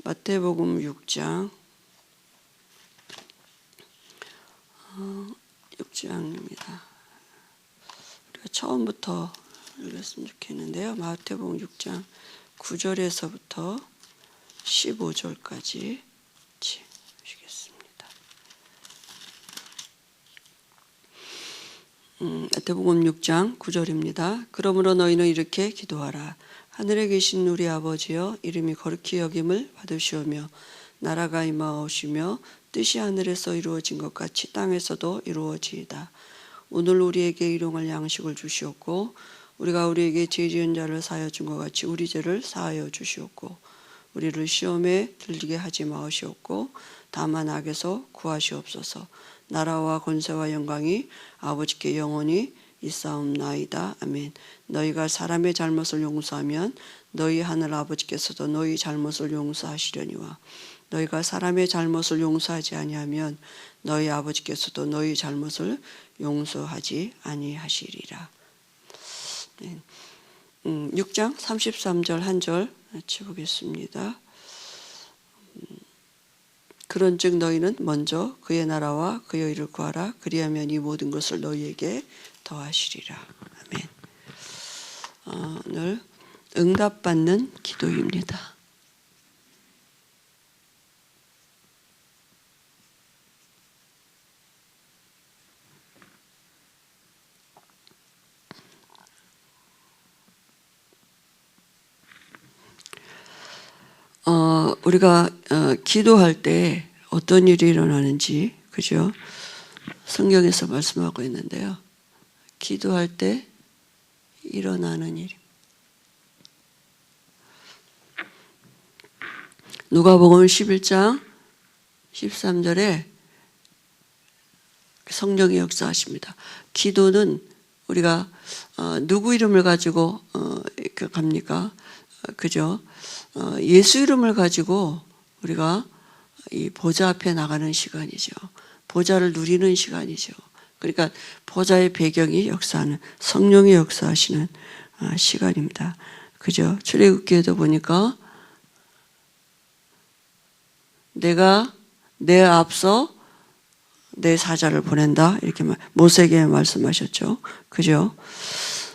마태복음 6장 6장입니다. 우리가 처음부터 읽었으면 좋겠는데요. 마태복음 6장 9절에서부터 15절까지 보시겠습니다. 마태복음 6장 9절입니다. 그러므로 너희는 이렇게 기도하라. 하늘에 계신 우리 아버지여, 이름이 거룩히 여김을 받으시오며 나라가 임하오시며 뜻이 하늘에서 이루어진 것 같이 땅에서도 이루어지이다. 오늘 우리에게 일용할 양식을 주시옵고 우리가 우리에게 죄 지은 자를 사하여 준 것 같이 우리 죄를 사하여 주시옵고 우리를 시험에 들리게 하지 마시옵고 다만 악에서 구하시옵소서. 나라와 권세와 영광이 아버지께 영원히 있사옵나이다. 아멘. 너희가 사람의 잘못을 용서하면 너희 하늘 아버지께서도 너희 잘못을 용서하시려니와 너희가 사람의 잘못을 용서하지 아니하면 너희 아버지께서도 너희 잘못을 용서하지 아니하시리라. 6장 33절 한 절 같이 보겠습니다. 그런즉 너희는 먼저 그의 나라와 그의 의를 구하라. 그리하면 이 모든 것을 너희에게 더하시리라. 아멘. 오늘 응답받는 기도입니다. 우리가 기도할 때 어떤 일이 일어나는지, 그죠? 성경에서 말씀하고 있는데요. 기도할 때 일어나는 일. 누가복음 11장 13절에 성령이 역사하십니다. 기도는 우리가 누구 이름을 가지고 갑니까? 그죠? 예수 이름을 가지고 우리가 이 보좌 앞에 나가는 시간이죠. 보좌를 누리는 시간이죠. 그러니까 보좌의 배경이 역사하는, 성령이 역사하시는 시간입니다. 그죠? 출애굽기에도 보니까 내가 내 앞서 내 사자를 보낸다 이렇게 모세에게 말씀하셨죠. 그죠?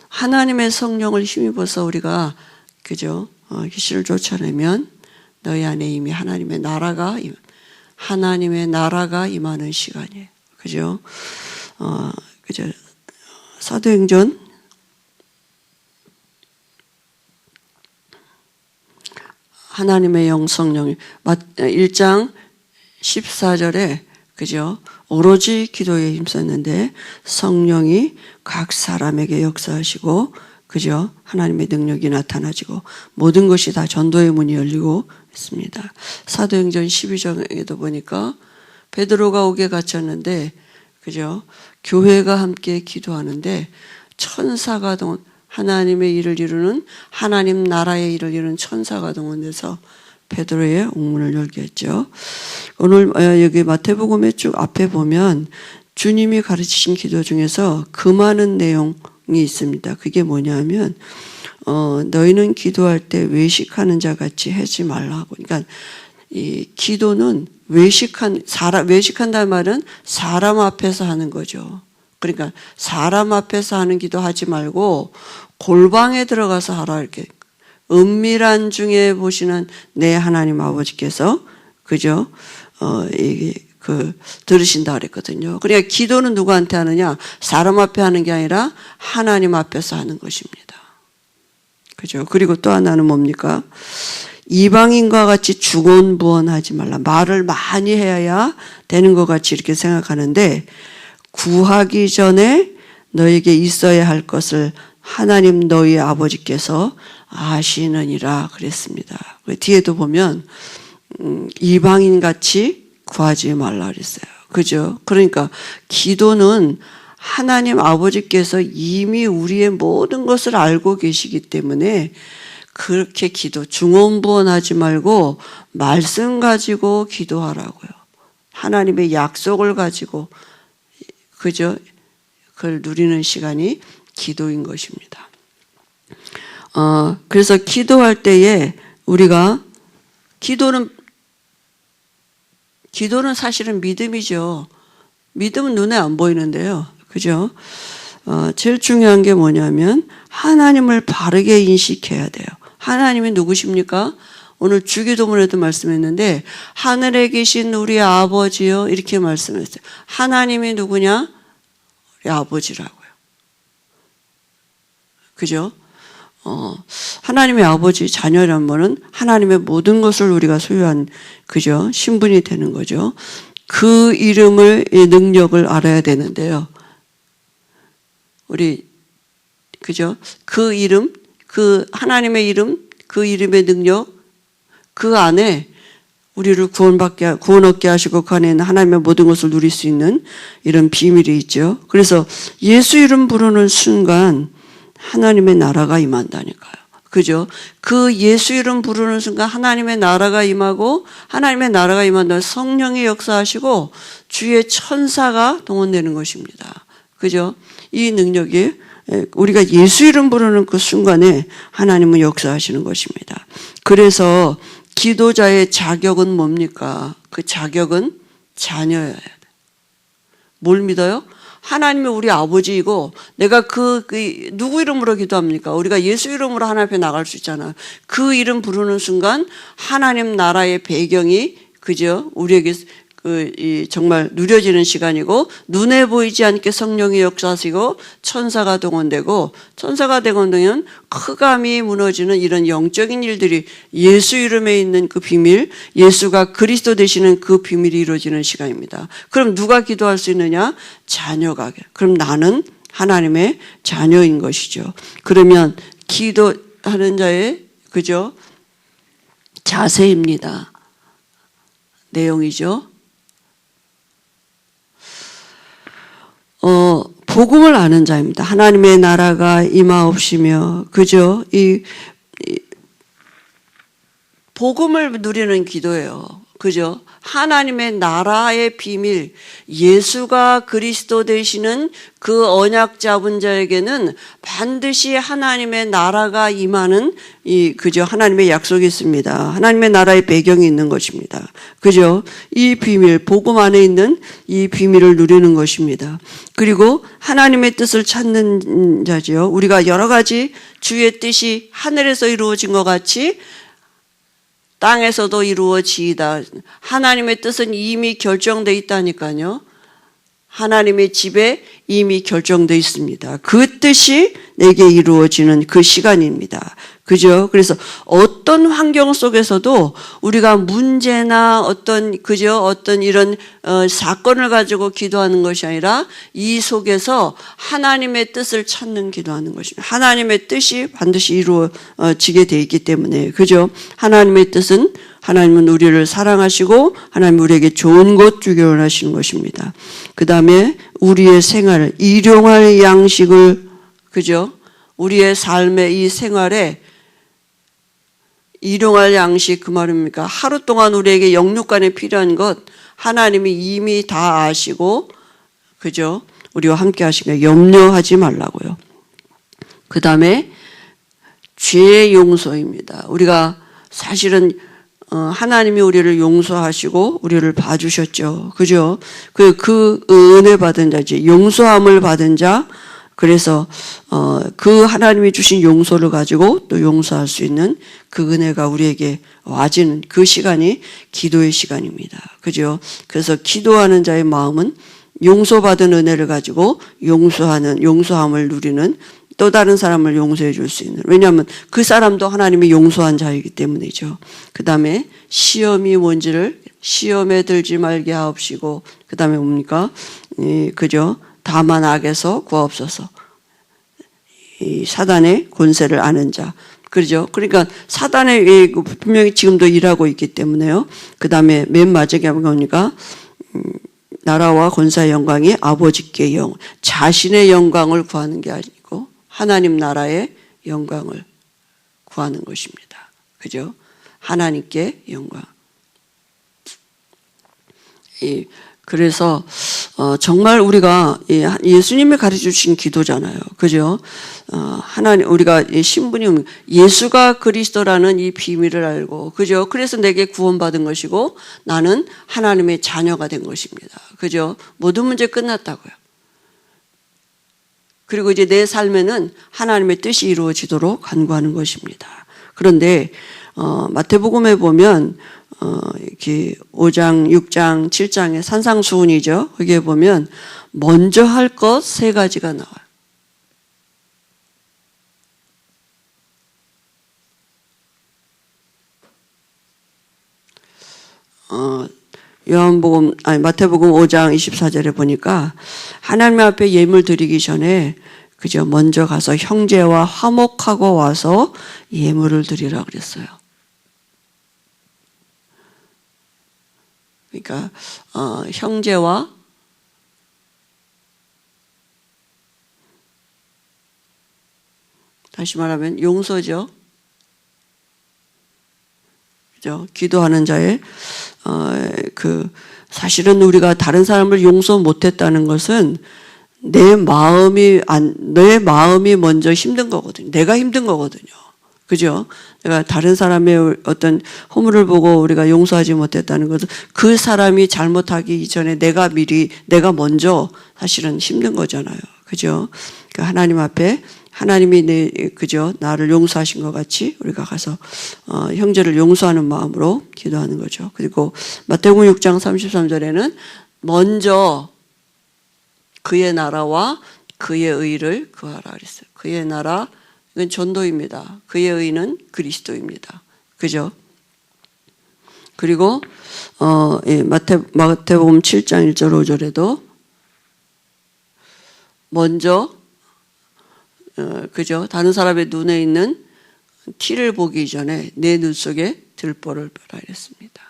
하나님의 성령을 힘입어서 우리가 그죠? 귀신을 쫓아내면 너희 안에 이미 하나님의 나라가 임하는 시간이에요. 그죠? 그죠? 사도행전 하나님의 영 성령이 1장 14절에 그죠? 오로지 기도에 힘썼는데 성령이 각 사람에게 역사하시고 그죠? 하나님의 능력이 나타나지고 모든 것이 다 전도의 문이 열리고 있습니다. 사도행전 12장에도 보니까 베드로가 옥에 갇혔는데 그죠? 교회가 함께 기도하는데 천사가 하나님의 일을 이루는 하나님 나라의 일을 이루는 천사가 동원돼서 베드로의 옥문을 열게 했죠. 오늘 여기 마태복음의 쭉 앞에 보면 주님이 가르치신 기도 중에서 그 많은 내용이 있습니다. 그게 뭐냐면 너희는 기도할 때 외식하는 자 같이 하지 말라고. 그러니까 이 기도는 외식한다는 말은 사람 앞에서 하는 거죠. 그러니까 사람 앞에서 하는 기도 하지 말고 골방에 들어가서 하라 이렇게. 은밀한 중에 보시는 내 하나님 아버지께서 그죠? 들으신다 그랬거든요. 그러니까 기도는 누구한테 하느냐? 사람 앞에 하는 게 아니라 하나님 앞에서 하는 것입니다. 그죠? 그리고 또 하나는 뭡니까? 이방인과 같이 주곤부언하지 말라. 말을 많이 해야 되는 것 같이 이렇게 생각하는데 구하기 전에 너에게 있어야 할 것을 하나님 너희 아버지께서 아시느니라 그랬습니다. 뒤에도 보면 이방인같이 구하지 말라 그랬어요. 그죠? 그러니까 기도는 하나님 아버지께서 이미 우리의 모든 것을 알고 계시기 때문에 그렇게 중언부언하지 말고 말씀 가지고 기도하라고요. 하나님의 약속을 가지고 그죠? 그걸 누리는 시간이 기도인 것입니다. 그래서 기도할 때에 우리가 기도는 사실은 믿음이죠. 믿음은 눈에 안 보이는데요. 그죠? 제일 중요한 게 뭐냐면 하나님을 바르게 인식해야 돼요. 하나님이 누구십니까? 오늘 주기도문에도 말씀했는데 하늘에 계신 우리 아버지요 이렇게 말씀했어요. 하나님이 누구냐? 우리 아버지라고요. 그죠? 하나님의 아버지 자녀란 말은 하나님의 모든 것을 우리가 소유한 그죠? 신분이 되는 거죠. 그 이름을 능력을 알아야 되는데요. 우리 그죠? 그 이름, 그 하나님의 이름, 그 이름의 능력, 그 안에 우리를 구원 얻게 하시고 그 안에 있는 하나님의 모든 것을 누릴 수 있는 이런 비밀이 있죠. 그래서 예수 이름 부르는 순간 하나님의 나라가 임한다니까요. 그죠? 그 예수 이름 부르는 순간 하나님의 나라가 임하고 하나님의 나라가 임한다면 성령이 역사하시고 주의 천사가 동원되는 것입니다. 그죠? 이 능력이 우리가 예수 이름 부르는 그 순간에 하나님은 역사하시는 것입니다. 그래서 기도자의 자격은 뭡니까? 그 자격은 자녀여야 돼. 뭘 믿어요? 하나님이 우리 아버지이고 내가 누구 이름으로 기도합니까? 우리가 예수 이름으로 하나님 앞에 나갈 수 있잖아요. 그 이름 부르는 순간 하나님 나라의 배경이 그죠? 우리에게 정말 누려지는 시간이고 눈에 보이지 않게 성령이 역사하시고 천사가 동원되고 천사가 동원되면 흑암이 무너지는 이런 영적인 일들이 예수 이름에 있는 그 비밀, 예수가 그리스도 되시는 그 비밀이 이루어지는 시간입니다. 그럼 누가 기도할 수 있느냐? 자녀가. 그럼 나는 하나님의 자녀인 것이죠. 그러면 기도하는 자의 그죠? 자세입니다. 내용이죠. 복음을 아는 자입니다. 하나님의 나라가 임하옵시며, 그죠? 이 복음을 누리는 기도예요. 그죠? 하나님의 나라의 비밀, 예수가 그리스도 되시는 그 언약 잡은 자에게는 반드시 하나님의 나라가 임하는 그죠? 하나님의 약속이 있습니다. 하나님의 나라의 배경이 있는 것입니다. 그죠? 이 비밀, 복음 안에 있는 이 비밀을 누리는 것입니다. 그리고 하나님의 뜻을 찾는 자지요. 우리가 여러 가지 주의 뜻이 하늘에서 이루어진 것 같이 땅에서도 이루어지이다. 하나님의 뜻은 이미 결정되어 있다니까요. 하나님의 집에 이미 결정되어 있습니다. 그 뜻이 내게 이루어지는 그 시간입니다. 그죠? 그래서 어떤 환경 속에서도 우리가 문제나 어떤 이런 사건을 가지고 기도하는 것이 아니라 이 속에서 하나님의 뜻을 찾는 기도하는 것입니다. 하나님의 뜻이 반드시 이루어지게 되어 있기 때문에 그죠? 하나님의 뜻은 하나님은 우리를 사랑하시고 하나님은 우리에게 좋은 것 주기 원하시는 것입니다. 그 다음에 우리의 생활, 일용할 양식을 그죠? 우리의 삶의 이 생활에 일용할 양식 그 말입니까? 하루 동안 우리에게 영육간에 필요한 것 하나님이 이미 다 아시고 그죠? 우리와 함께 하시니까 염려하지 말라고요. 그 다음에 죄의 용서입니다. 우리가 사실은 하나님이 우리를 용서하시고 우리를 봐주셨죠. 그죠? 그 은혜 받은 자지 용서함을 받은 자. 그래서 그 하나님이 주신 용서를 가지고 또 용서할 수 있는 그 은혜가 우리에게 와지는 그 시간이 기도의 시간입니다. 그죠? 그래서 기도하는 자의 마음은 용서받은 은혜를 가지고 용서함을 누리는 또 다른 사람을 용서해 줄 수 있는, 왜냐하면 그 사람도 하나님이 용서한 자이기 때문이죠. 그 다음에 시험이 뭔지를 시험에 들지 말게 하옵시고, 그 다음에 뭡니까? 그죠? 다만 악에서 구하옵소서. 이 사단의 권세를 아는 자. 그렇죠? 그러니까 사단의 분명히 지금도 일하고 있기 때문에요. 그 다음에 맨 마지막에 뭡니까? 나라와 권사의 영광이 아버지께 자신의 영광을 구하는 게 아니고 하나님 나라의 영광을 구하는 것입니다. 그죠? 하나님께 영광. 그래서 정말 우리가 예수님이 가르쳐 주신 기도잖아요. 그죠? 하나님, 우리가 신분이 예수가 그리스도라는 이 비밀을 알고, 그죠? 그래서 내게 구원받은 것이고, 나는 하나님의 자녀가 된 것입니다. 그죠? 모든 문제 끝났다고요. 그리고 이제 내 삶에는 하나님의 뜻이 이루어지도록 간구하는 것입니다. 그런데, 마태복음에 보면, 이렇게 5장, 6장, 7장의 산상수훈이죠. 거기에 보면 먼저 할 것 3가지가 나와요. 마태복음 5장 24절에 보니까 하나님 앞에 예물 드리기 전에 그저 먼저 가서 형제와 화목하고 와서 예물을 드리라 그랬어요. 그러니까 형제와 다시 말하면 용서죠. 그죠? 기도하는 자의 사실은 우리가 다른 사람을 용서 못했다는 것은 내 마음이 먼저 힘든 거거든요. 내가 힘든 거거든요. 그죠? 내가 다른 사람의 어떤 허물을 보고 우리가 용서하지 못했다는 것은 그 사람이 잘못하기 이전에 내가 먼저 사실은 힘든 거잖아요. 그죠? 그러니까 하나님 앞에 하나님이 그죠? 나를 용서하신 것 같이 우리가 가서 형제를 용서하는 마음으로 기도하는 거죠. 그리고 마태복음 6장 33절에는 먼저 그의 나라와 그의 의를 구하라 그랬어요. 그의 나라, 이건 전도입니다. 그의 의는 그리스도입니다. 그죠? 그리고 마태복음 7장 1절 5절에도 먼저 그죠? 다른 사람의 눈에 있는 티를 보기 전에 내 눈 속에 들보를 펴라 이랬습니다.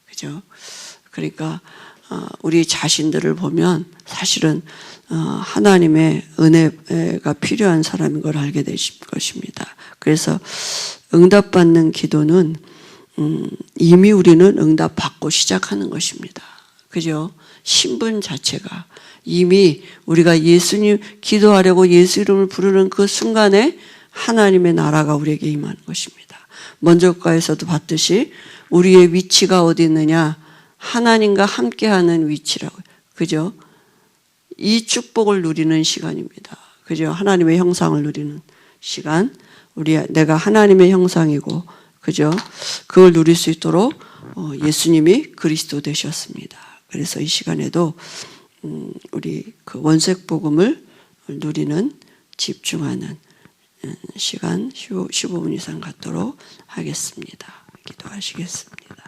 그죠? 그러니까 우리 자신들을 보면 사실은 하나님의 은혜가 필요한 사람인 걸 알게 되실 것입니다. 그래서 응답받는 기도는 이미 우리는 응답받고 시작하는 것입니다. 그죠? 신분 자체가 이미 우리가 예수님 기도하려고 예수 이름을 부르는 그 순간에 하나님의 나라가 우리에게 임하는 것입니다. 먼저가에서도 봤듯이 우리의 위치가 어디 있느냐? 하나님과 함께하는 위치라고요. 그죠? 이 축복을 누리는 시간입니다. 그죠? 하나님의 형상을 누리는 시간. 내가 하나님의 형상이고, 그죠? 그걸 누릴 수 있도록 예수님이 그리스도 되셨습니다. 그래서 이 시간에도 우리 그 원색 복음을 누리는 집중하는 시간 15분 이상 갖도록 하겠습니다. 기도하시겠습니다.